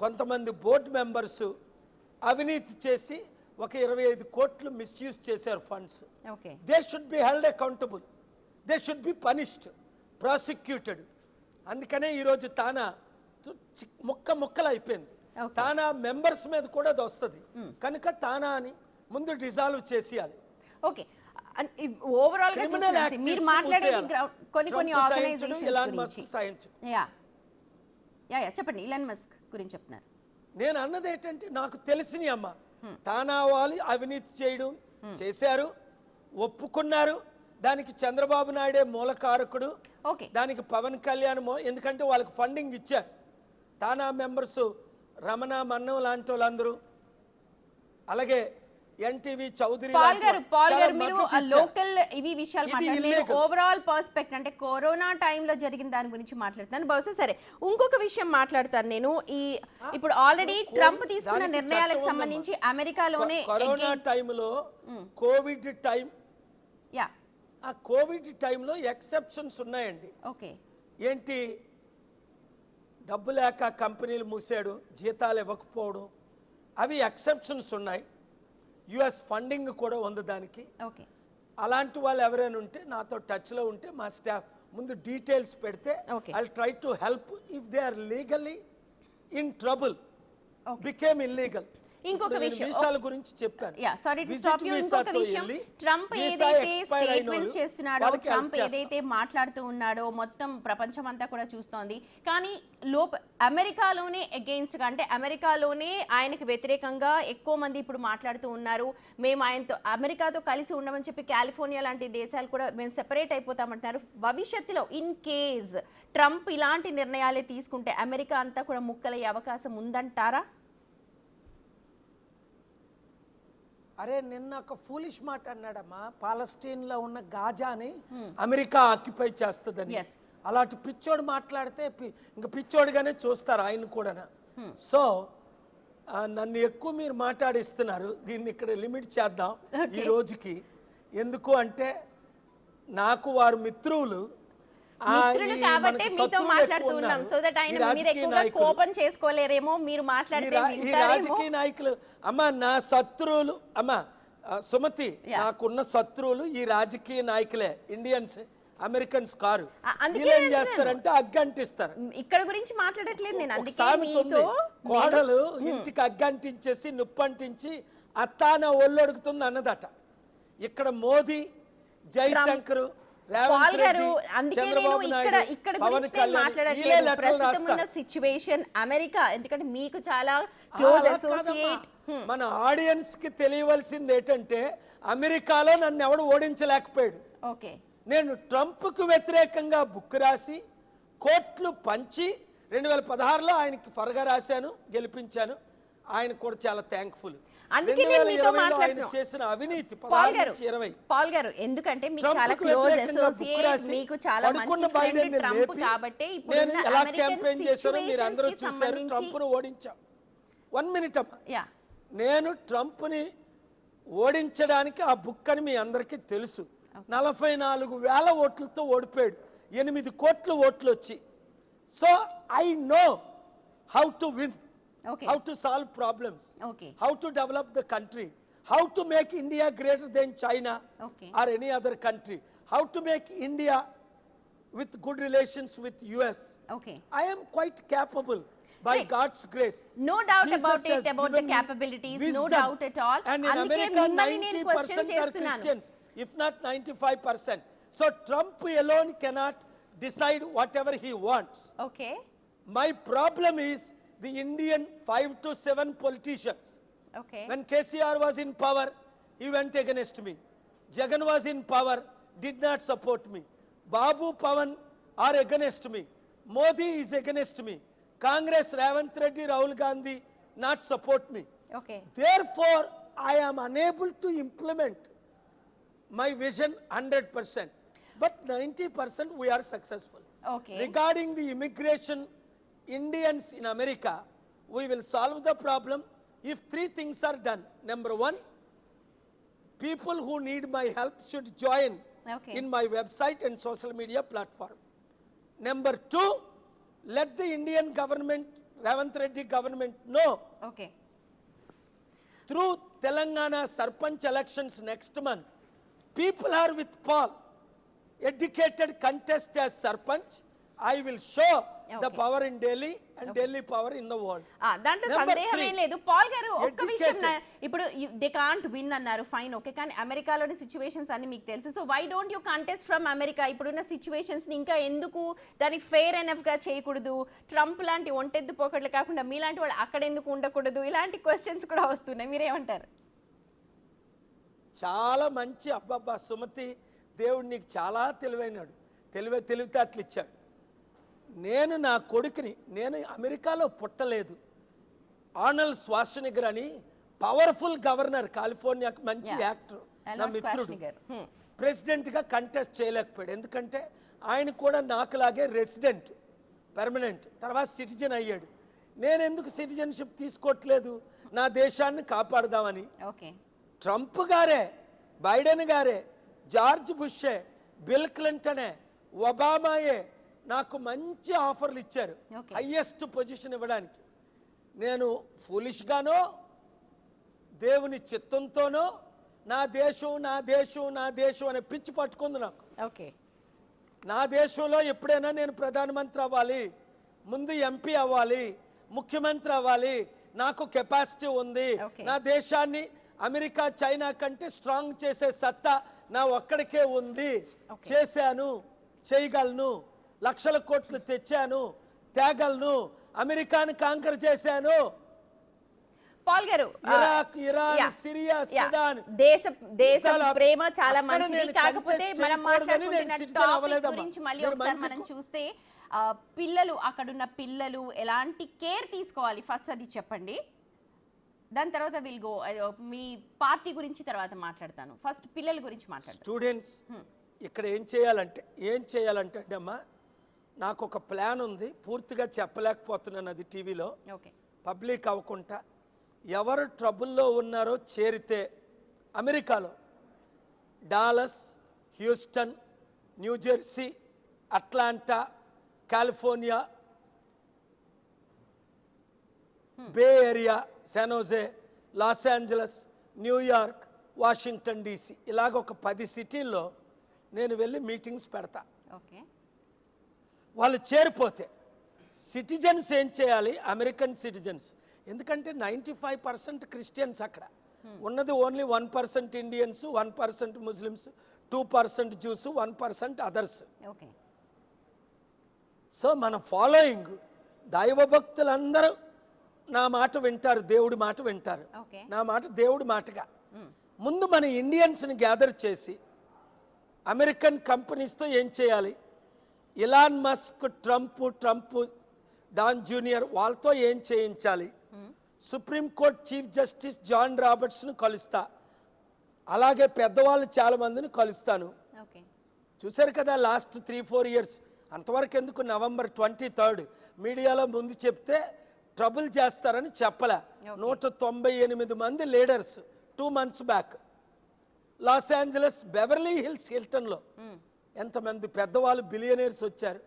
కొంతమంది board members అవినీతి చేసి ఒక 25 కోట్లు మిస్యూజ్ చేశారు funds. They should be held accountable, they should be punished, prosecuted. అందుకనే ఈరోజు తానా ముక్కలు అయిపోయింది. తానా మెంబర్స్ మీద కూడా అది వస్తుంది కనుక తానా అని ముందు డిజాల్వ్ చేసేయాలి. ఓకే, ఓవరాల్ గా చూస్తే మీరు మాట్లాడేది కొన్ని ఆర్గనైజేషన్స్ గురించి. చెప్పండి, ఇలాన్ మస్క్ గురించి చెప్తున్నారు. నేను అన్నది ఏంటంటే నాకు తెలిసినవి అమ్మ, తానా వాళ్ళు అవినీతి చేయడం చేశారు, ఒప్పుకున్నారు. దానికి చంద్రబాబు నాయుడే మూలకారకుడు, దానికి పవన్ కళ్యాణ్ ఎందుకంటే వాళ్ళకి ఫండింగ్ ఇచ్చారు. తానా మెంబర్స్ రమణ మన్నం లాంటి వాళ్ళందరూ, అలాగే ఎన్టీవీ చౌదరి. పాల్ గారు మీరు లోకల్ ఇవి విషయాలు మాట్లాడారు, ఓవరాల్ పర్స్పెక్టివ్ అంటే కరోనా టైంలో జరిగిన దాని గురించి మాట్లాడుతాను. బహుశా సరే ఇంకొక విషయం మాట్లాడతాను నేను. ఇప్పుడు ఆల్రెడీ ట్రంప్ తీసుకున్న నిర్ణయాలకు సంబంధించి అమెరికాలోనే కరోనా టైంలో కోవిడ్ టైం, ఆ కోవిడ్ టైంలో ఎక్సెప్షన్స్ ఉన్నాయండి. ఓకే, ఏంటి, డబ్బు లేక కంపెనీలు మూసాడు, జీతాలు ఇవ్వకపోవడం, అవి ఎక్సెప్షన్స్ ఉన్నాయి. యుఎస్ ఫండింగ్ కూడా ఉంది దానికి. అలాంటి వాళ్ళు ఎవరైనా ఉంటే నాతో టచ్లో ఉంటే మా స్టాఫ్ ముందు డీటెయిల్స్ పెడితే I try to help if they are legally in trouble, became illegal. ఇంకొక విషయాల గురించి చెప్పాను. Sorry to stop you. ఇంకొక విషయం, ట్రంప్ ఏదైతే స్టేట్మెంట్స్ చేస్తున్నాడో, ట్రంప్ ఏదైతే మాట్లాడుతూ ఉన్నాడో మొత్తం ప్రపంచం అంతా కూడా చూస్తోంది. కానీ అమెరికాలోనే అగెయిన్స్ట్ గా, అంటే అమెరికాలోనే ఆయనకు వ్యతిరేకంగా ఎక్కువ మంది ఇప్పుడు మాట్లాడుతూ ఉన్నారు. మేము ఆయనతో అమెరికాతో కలిసి ఉండమని చెప్పి కాలిఫోర్నియా లాంటి దేశాలు కూడా మేము సెపరేట్ అయిపోతామంటున్నారు. భవిష్యత్తులో ఇన్ కేస్ ట్రంప్ ఇలాంటి నిర్ణయాలే తీసుకుంటే అమెరికా అంతా కూడా ముక్కలయ్యే అవకాశం ఉందంటారా? అరే, నిన్న ఒక ఫూలిష్ మాట అన్నాడమ్మా, పాలస్టీన్ లో ఉన్న గాజాని అమెరికా ఆక్యుపై చేస్తుందని. అలాంటి పిచ్చోడు మాట్లాడితే ఇంకా పిచ్చోడుగానే చూస్తారు ఆయన కూడా. సో నన్ను ఎక్కువ మీరు మాట్లాడిస్తున్నారు, దీన్ని ఇక్కడ లిమిట్ చేద్దాం ఈ రోజుకి. ఎందుకు అంటే నాకు వారు మిత్రులు కాబట్టి మీతో మాట్లాడుతున్నాం. సో దట్ ఆయన మీరు ఎక్కువగా కోపం చేసుకోలేరేమో, మీరు మాట్లాడితే ఈ రాజకీయ నాయకులు. అమ్మా నా శత్రువులు, అమ్మా సుమతి, నాకున్న శత్రువులు ఈ రాజకీయ నాయకులే, ఇండియన్స్, అమెరికన్స్ కారు. ఏం చేస్తారంటే అగ్గంటిస్తారు. ఇక్కడ గురించి మాట్లాడట్లేదు నేను. అందుకే మీతో కోడలు ఇంటికి అగ్గంటించేసి నొప్పంటించి అత్తాన ఒళ్ళొడుగుతుంది అన్నదట. ఇక్కడ మోదీ, జయశంకర్, పాల్ గారు, అందుకే నేను ఇక్కడ గురించి మాట్లాడట్లేదు. ప్రస్తుతం ఉన్న సిచ్యువేషన్ అమెరికా, ఎందుకంటే మీకు చాలా క్లోజ్ అసోసియేట్. మన ఆడియన్స్ కి తెలియవలసింది ఏంటంటే అమెరికాలో నన్ను ఎవడు ఓడించలేకపోయాడు. ఓకే, నేను ట్రంప్ కు వ్యతిరేకంగా బుక్ రాసి కోట్లు పంచి 2016లో ఆయనకి ఫర్గా రాశాను, గెలిపించాను. ఆయన కూడా చాలా థ్యాంక్ఫుల్. అందుకే నేను మీతో మాట్లాడుతున్నా. చేసిన అవినీతి పాల్ గారు, ఎందుకంటే మీకు చాలా క్లోజ్ అసోసియేట్, మీకు చాలా మంచి ఫ్రెండ్ ట్రంప్, కాబట్టి ఇప్పుడు ఎలా క్యాంపెయిన్ చేశారో మీరు అందరూ చూశారు. ట్రంప్ ను ఓడించాం. 1 మినిట్ అమ్మా, నేను ట్రంప్ ని ఓడించడానికి ఆ బుక్ అని మీ అందరికీ తెలుసు. 44,000 ఓట్లతో ఓడిపోయాడు, 8 కోట్ల ఓట్లు వచ్చి. So I know how to win, how to solve problems, how to develop the country, how to make India greater than China or any other country, how to make India with good relations with US. I am quite capable by God's grace. No doubt about it, about the capabilities, no doubt at all. అందుకే మిమ్మల్ని నేను question చేస్తున్నాను. If not 95%. So Trump alone cannot decide whatever he wants. My problem is the Indian 5 to 7 politicians. When KCR was in power, he went against me. Jagan was in power, did not support me. Babu Pawan are against me. Modi is against me. Congress, Ravant Reddy, Rahul Gandhi not support me. Therefore, I am unable to implement my vision 100%. But 90% we are successful. Regarding the immigration, Indians in America, we will solve the problem if 3 things are done. Number 1, people who need my help should join in my website and social media platform. Number 2, let the Indian government Revanth Reddy government, no. Okay. Through Telangana Sarpanch elections next month, people are with Paul. Educated contest as Sarpanch. I will show the power in Delhi and Delhi power in the world. దాంట్లో సందేహమే లేదు. Paul గారు ఒక్క విషయం, ఇప్పుడు they can't win అన్నారు, fine, okay, కానీ అమెరికాలోని సిచ్యువేషన్స్ అన్ని మీకు తెలుసు. So why don't you contest from America? ఇప్పుడున్న సిచ్యువేషన్స్ ని ఇంకా ఎందుకు దానికి ఫెయిర్ ఎనఫ్ గా చేయకూడదు? ట్రంప్ లాంటి ఒంటెద్దు పోకట్లు కాకుండా మీలాంటి వాళ్ళు అక్కడ ఎందుకు ఉండకూడదు? ఇలాంటి క్వశ్చన్స్ కూడా వస్తున్నాయి, మీరేమంటారు? చాలా మంచి, అబ్బబ్బా సుమతి, దేవుడు నీకు చాలా తెలివైనాడు, తెలివితేటలు ఇచ్చాడు. నేను నా కొడుకుని, నేను అమెరికాలో పుట్టలేదు, ఆర్నల్డ్ శ్వార్జెనెగ్గర్ అని పవర్ఫుల్ గవర్నర్, కాలిఫోర్నియాకి మంచి యాక్టర్, నా మిత్రుడు, ప్రెసిడెంట్గా కంటెస్ట్ చేయలేకపోయాడు. ఎందుకంటే ఆయన కూడా నాకులాగే రెసిడెంట్, పర్మనెంట్, తర్వాత సిటిజన్ అయ్యాడు. నేను ఎందుకు సిటిజన్షిప్ తీసుకోవట్లేదు? నా దేశాన్ని కాపాడదామని. ట్రంప్ గారే, బైడెన్ గారే, జార్జ్ బుషే, బిల్ క్లింటనే, ఒబామాయే నాకు మంచి ఆఫర్లు ఇచ్చారు, హైయెస్ట్ పొజిషన్ ఇవ్వడానికి. నేను ఫూలిష్గానో దేవుని చిత్తంతోనో నా దేశం నా దేశం నా దేశం అనే పిచ్చి పట్టుకుంది నాకు. నా దేశంలో ఎప్పుడైనా నేను ప్రధానమంత్రి అవ్వాలి, ముందు ఎంపీ అవ్వాలి, ముఖ్యమంత్రి అవ్వాలి, నాకు కెపాసిటీ ఉంది. నా దేశాన్ని అమెరికా చైనా కంటే స్ట్రాంగ్ చేసే సత్తా నా ఒక్కడికే ఉంది. చేశాను, చేయగలను, లక్షల కోట్లు తెచ్చాను, తేగలను, అమెరికాని కాంకర్ చేశాను. పాల్ గారు, ఇరాక్, ఇరాన్, సిరియా, సుడాన్, దేశ ప్రేమ చాలా మంచిది. కాకపోతే మనం మాట్లాడుకుంటున్న టాపిక్ గురించి మళ్ళీ ఒకసారి మనం చూస్తే, పిల్లలు, అక్కడున్న పిల్లలు ఎలాంటి కేర్ తీసుకోవాలి ఫస్ట్ అది చెప్పండి. దాని తర్వాత విల్ గో మీ పార్టీ గురించి తర్వాత మాట్లాడతాను. ఫస్ట్ పిల్లల గురించి మాట్లాడతాను. స్టూడెంట్స్ ఇక్కడ ఏం చేయాలంటే అమ్మా, నాకు ఒక ప్లాన్ ఉంది, పూర్తిగా చెప్పలేకపోతున్నాను అది టీవీలో, పబ్లిక్ అవ్వకుండా. ఎవరు ట్రబుల్లో ఉన్నారో చేరితే అమెరికాలో Dallas, Houston, New Jersey, Atlanta, California, Bay Area, San Jose, Los Angeles, New York, Washington DC, ఇలాగ ఒక 10 సిటీల్లో నేను వెళ్ళి మీటింగ్స్ పెడతా. వాళ్ళు చేరిపోతే సిటిజన్స్ ఏం చేయాలి? అమెరికన్ సిటిజన్స్, ఎందుకంటే 95% క్రిస్టియన్స్ అక్కడ ఉన్నది, only 1% Indians, 1% Muslims, 2% juice, 1% others. So మన ఫాలోయింగ్, దైవభక్తులందరూ నా మాట వింటారు, దేవుడి మాట వింటారు. నా మాట దేవుడి మాటగా. ముందు మన ఇండియన్స్ని గ్యాదర్ చేసి అమెరికన్ కంపెనీస్తో ఏం చేయాలి? Elon Musk, Trump, Don junior, వాళ్ళతో ఏం చేయించాలి? సుప్రీంకోర్టు చీఫ్ జస్టిస్ జాన్ రాబర్ట్స్ను కలుస్తా, అలాగే పెద్దవాళ్ళు చాలా మందిని కలుస్తాను. చూశారు కదా లాస్ట్ 3-4 ఇయర్స్. అంతవరకు ఎందుకు? November 23rd మీడియాలో ముందు చెప్తే ట్రబుల్ చేస్తారని చెప్పలే. 198 మంది leaders 2 months back. Los Angeles, Beverly Hills, హిల్టన్లో ఎంతమంది పెద్దవాళ్ళు, బిలియనీర్స్ వచ్చారు,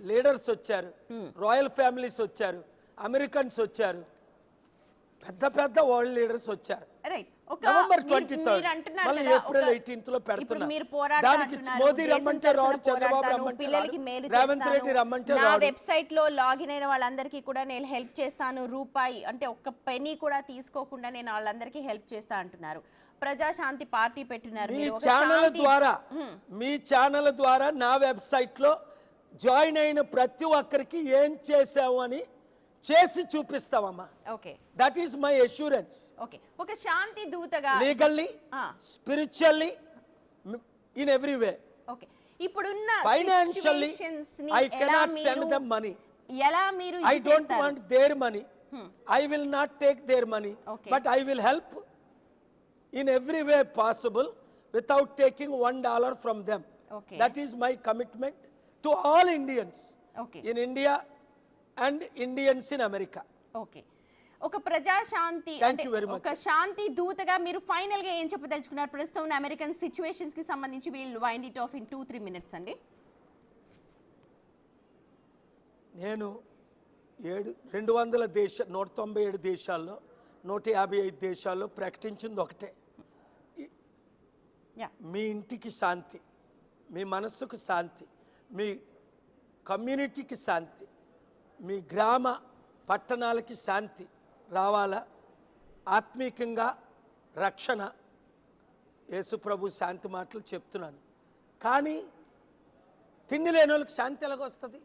లీడర్స్ వచ్చారు, రాయల్ ఫ్యామిలీస్ వచ్చారు, అమెరికన్స్ వచ్చారు, పెద్ద వరల్డ్ లీడర్స్ వచ్చారు. November 23rd, మళ్ళీ April 18th లో పెడుతున్నా. దానికి మోదీ రమ్మంటే రాడు, చంద్రబాబు రమ్మంటే రాడు, రేవంత్ రెడ్డి రమ్మంటే రాడు. నా వెబ్సైట్ లో లాగిన్ అయిన వాళ్ళందరికీ కూడా నేను హెల్ప్ చేస్తాను, రూపాయి అంటే ఒక్క పెనీ కూడా తీసుకోకుండా నేను వాళ్ళందరికీ హెల్ప్ చేస్తా అంటున్నారు. ప్రజాశాంతి పార్టీ పెట్టినారు. మీ ఛానల్ ద్వారా నా వెబ్సైట్ లో జాయిన్ అయిన ప్రతి ఒక్కరికి ఏం చేసావు అని చేసి చూపిస్తామమ్మా. That is my assurance. ఒక శాంతి దూతగా, legally, spiritually, in every way. ఇప్పుడున్న financially I cannot send them money. ఎలా మీరు I don't want their money, I will not take their money, but I will help in every way possible without taking $1 from them. That is my commitment to all Indians in India and Indians in America. ఒక ప్రజాశాంతి అంటే ఒక శాంతి దూతగా మీరు final గా ఏం చెప్పదలుచుకున్నారు ప్రస్తుతం ఉన్న అమెరికన్ సిచ్యువేషన్స్ కి సంబంధించి? Will wind it of in 2-3 minutes అండి. నేను 197 దేశాల్లో 155 దేశాల్లో ప్రకటించింది ఒకటే, మీ ఇంటికి శాంతి, మీ మనస్సుకు శాంతి, మీ కమ్యూనిటీకి శాంతి, మీ గ్రామ పట్టణాలకి శాంతి రావాలా, ఆత్మీకంగా రక్షణ. యేసు ప్రభు శాంతి మాటలు చెప్తున్నాను. కానీ తిండి లేని వాళ్ళకి శాంతి ఎలాగొస్తుంది?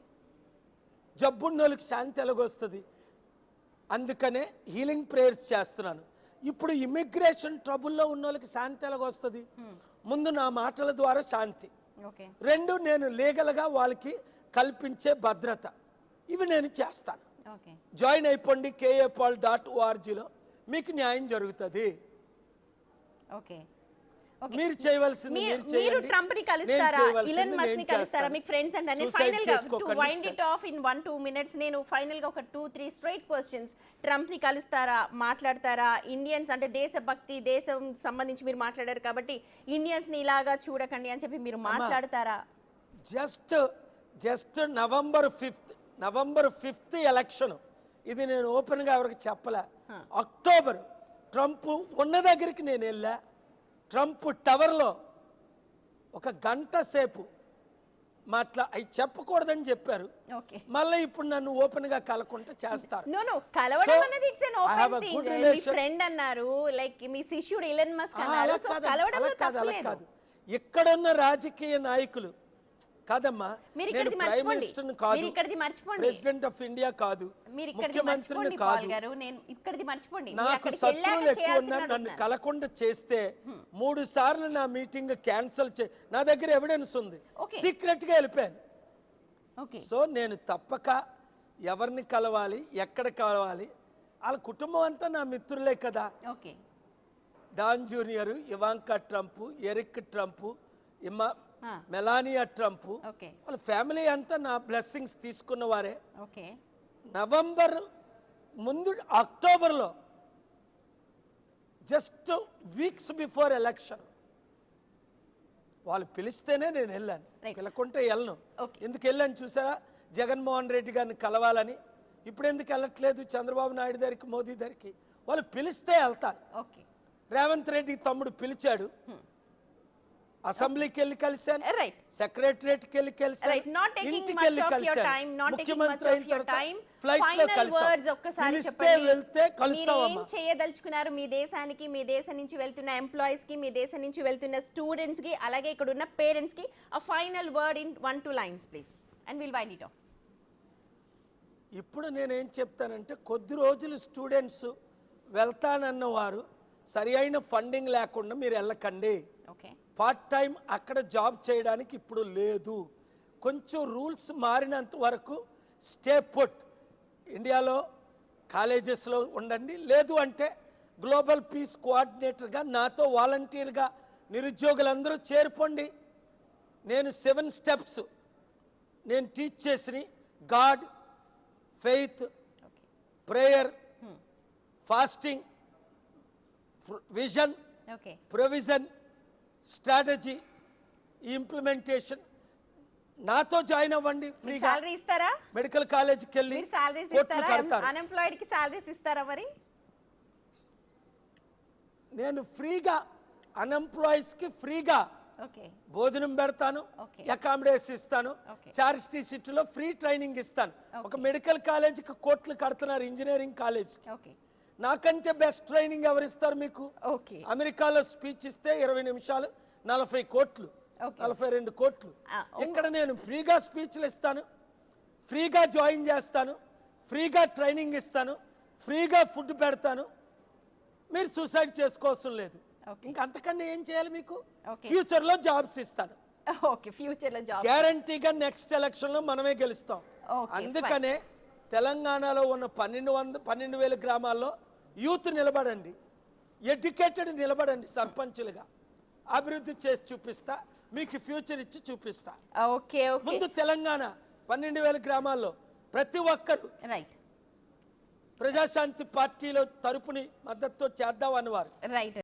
జబ్బున్న వాళ్ళకి శాంతి ఎలాగొస్తుంది? అందుకనే హీలింగ్ ప్రేయర్స్ చేస్తున్నాను. ఇప్పుడు ఇమిగ్రేషన్ ట్రబుల్లో ఉన్న వాళ్ళకి శాంతి ఎలాగొస్తుంది? ముందు నా మాటల ద్వారా శాంతి, రెండు నేను లీగల్గా వాళ్ళకి కల్పించే భద్రత, ఇవి నేను చేస్తాను. జాయిన్ అయిపోండి KAPaul.org. మీకు న్యాయం జరుగుతుంది. మీరు చేయవలసింది మీరు ట్రంప్ ని కలుస్తారా, ఇలన్ మస్క్ ని కలుస్తారా, మీకు ఫ్రెండ్స్ అంటే నేను ఫైనల్ గా to wind it of in 1-2 minutes నేను ఫైనల్ గా ఒక 2-3 స్ట్రైట్ క్వశ్చన్స్. ట్రంప్ ని కలుస్తారా, మాట్లాడతారా? ఇండియన్స్ అంటే దేశభక్తి, దేశం సంబంధించి మీరు మాట్లాడారు కాబట్టి ఇండియన్స్ ని ఇలాగా చూడకండి అని చెప్పి మీరు మాట్లాడతారా? జస్ట్ నవంబర్ 5th ఎలక్షన్, ఇది నేను ఓపెన్ గా ఎవరికి చెప్పలే. అక్టోబర్ ట్రంప్ ఉన్న దగ్గరికి నేను వెళ్ళా. ట్రంప్ టవర్లో 1 గంట సేపు అవి చెప్పకూడదని చెప్పారు. మళ్ళీ ఇప్పుడు నన్ను ఓపెన్ గా కలకుంటే చేస్తారు. కలవడం అనేది it's an open thing. Me friend అన్నారు, లైక్ మీ శిష్యుడు ఇలన్ మస్క్ అన్నారు, సో కలవడంలో తప్పులేదు. ఇక్కడున్న రాజకీయ నాయకులు కాదమ్మా, నేను ప్రైమ్ మినిస్టర్ని కాదు, ప్రెసిడెంట్ ఆఫ్ ఇండియా కాదు, ముఖ్యమంత్రిని కాదు. నాకు శత్రువులు ఎక్కువ ఉన్నారు. నన్ను కలకుండా చేస్తే 3 సార్లు నా మీటింగ్ క్యాన్సిల్ నా దగ్గర ఎవిడెన్స్ ఉంది. సీక్రెట్ గా వెళ్ళిపోయాను. సో నేను తప్పక ఎవరిని కలవాలి, ఎక్కడ కలవాలి, వాళ్ళ కుటుంబం అంతా నా మిత్రులే కదా. Don junior, Ivanka Trump, Eric Trump, Melania Trump, వాళ్ళ ఫ్యామిలీ అంతా నా బ్లెస్సింగ్స్ తీసుకున్న వారే. నవంబర్ ముందు అక్టోబర్లో జస్ట్ వీక్స్ బిఫోర్ ఎలక్షన్ వాళ్ళు పిలిస్తేనే నేను వెళ్ళాను, పిలకుంటే వెళ్ళను. ఎందుకు వెళ్ళాను చూసారా? జగన్మోహన్ రెడ్డి గారిని కలవాలని. ఇప్పుడు ఎందుకు వెళ్ళట్లేదు చంద్రబాబు నాయుడు దగ్గరికి, మోదీ దగ్గరికి? వాళ్ళు పిలిస్తే వెళ్తాను. రేవంత్ రెడ్డి తమ్ముడు పిలిచాడు, అసెంబ్లీకి వెళ్ళి కలిశాను, సెక్రటరియట్కి వెళ్ళి కలిశాను, ఇంటికి వెళ్ళి కలిశాను, ముఖ్యమంత్రి అయిన తర్వాత ఫ్లైట్ లో కలిశాను. వెళ్తే ఏం చేయదలుచుకున్నారు మీ దేశానికి, మీ దేశం నుంచి వెళ్తున్న ఎంప్లాయీస్ కి, మీ దేశం నుంచి వెళ్తున్న స్టూడెంట్స్ కి, అలాగే ఇక్కడ ఉన్న పేరెంట్స్ కి a final word in 1-2 lines please and we'll wind it off. ఇప్పుడు నేనేం చెప్తానంటే, కొద్ది రోజులు స్టూడెంట్స్ వెళ్తానన్న వారు సరి అయిన ఫండింగ్ లేకుండా మీరు వెళ్ళకండి. పార్ట్ టైం అక్కడ జాబ్ చేయడానికి ఇప్పుడు లేదు. కొంచెం రూల్స్ మారినంత వరకు స్టే పుట్, ఇండియాలో కాలేజెస్లో ఉండండి. లేదు అంటే గ్లోబల్ పీస్ కోఆర్డినేటర్గా నాతో వాలంటీర్గా నిరుద్యోగులందరూ చేరిపోండి. నేను 7 స్టెప్స్ నేను టీచ్ చేసి, God, faith, prayer, fasting, vision, provision, strategy, implementation. నాతో జాయిన్ అవ్వండి. ఫ్రీగా ఇస్తారా? మెడికల్ కాలేజ్కి వెళ్ళి అన్ఎంప్లాయిడ్ కి సాలరీస్ ఇస్తారా? మరి నేను ఫ్రీగా అన్ఎంప్లాయీస్ కి ఫ్రీగా భోజనం పెడతాను, అకామిడేషన్ ఇస్తాను, చారిటీ సిటీలో ఫ్రీ ట్రైనింగ్ ఇస్తాను. ఒక మెడికల్ కాలేజీకి కోట్లు కడుతున్నారు, ఇంజనీరింగ్ కాలేజ్. నాకంటే బెస్ట్ ట్రైనింగ్ ఎవరు ఇస్తారు మీకు? అమెరికాలో స్పీచ్ ఇస్తే 20 నిమిషాలు 40 కోట్లు, 42 కోట్లు. ఇక్కడ నేను ఫ్రీగా స్పీచ్లు ఇస్తాను, ఫ్రీగా జాయిన్ చేస్తాను, ఫ్రీగా ట్రైనింగ్ ఇస్తాను, ఫ్రీగా ఫుడ్ పెడతాను. మీరు సూసైడ్ చేసుకోవాల్సిన లేదు. ఇంకంతకన్నా ఏం చేయాలి మీకు? ఫ్యూచర్ లో జాబ్స్ ఇస్తాను. గ్యారంటీగా నెక్స్ట్ ఎలక్షన్ లో మనమే గెలుస్తాం. అందుకనే తెలంగాణలో ఉన్న 12,000 గ్రామాల్లో యూత్ నిలబడండి, ఎడ్యుకేటెడ్ నిలబడండి, సర్పంచులుగా అభివృద్ధి చేసి చూపిస్తా, మీకు ఫ్యూచర్ ఇచ్చి చూపిస్తా. ముందు తెలంగాణ 12,000 గ్రామాల్లో ప్రతి ఒక్కరు ప్రజాశాంతి పార్టీలో తరపుని మద్దతుతో చేద్దాం అన్నవారు